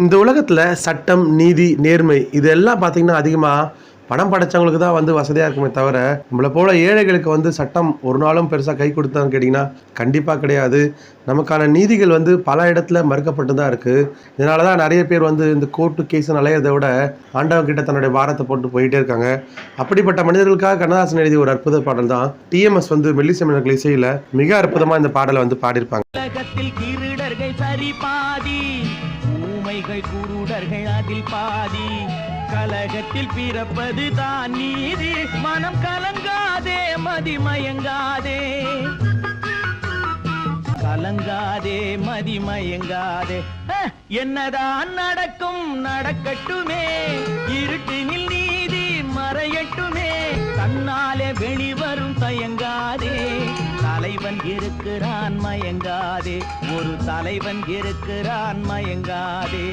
இந்த உலகத்துல சட்டம், நீதி, நேர்மை இதெல்லாம் பார்த்தீங்கன்னா, அதிகமா பணம் படைச்சவங்களுக்கு தான் வந்து வசதியா இருக்குமே தவிர, நம்மள போல ஏழைகளுக்கு வந்து சட்டம் ஒரு நாளும் பெருசா கை குடுத்தான்னு கேட்டீங்கன்னா, கண்டிப்பா கிடையாது. நமக்கான நீதிகள் வந்து பல இடத்துல மறுக்கப்பட்டு தான் இருக்கு. இதனால தான் நெறைய பேர் வந்து இந்த கோர்ட்டு கேஸ்ன்னு அலையறத விட, ஆண்டவன் கிட்ட தன்னுடைய பாரத்த போட்டு போயிட்டே இருக்காங்க. அப்படிப்பட்ட மனிதர்களுக்காக கண்ணதாசன் எழுதிய ஒரு அற்புத பாடல் தான், டிஎம்எஸ் வந்து மெல்லிசை மன்னர்கள் இசையில மிக அற்புதமா இந்த பாடல வந்து பாடியிருப்பாங்க. உலகத்தில் திருடர்கள் சரி பாதி, ஊமைகள் குருடர்கள் அதில் பாதி. கலகத்தில் பிறப்பது தான் நீதி, மனம் கலங்காதே மதிமயங்காதே, கலங்காதே மதிமயங்காதே. என்னதான் நடக்கும் நடக்கட்டுமே, இருட்டினில் நீதி மறையட்டுமே, தன்னாலே வெளிவரும் தயங்காதே, தலைவன் இருக்கிறான் மயங்காதே, ஒரு தலைவன் இருக்கிறான் மயங்காதே.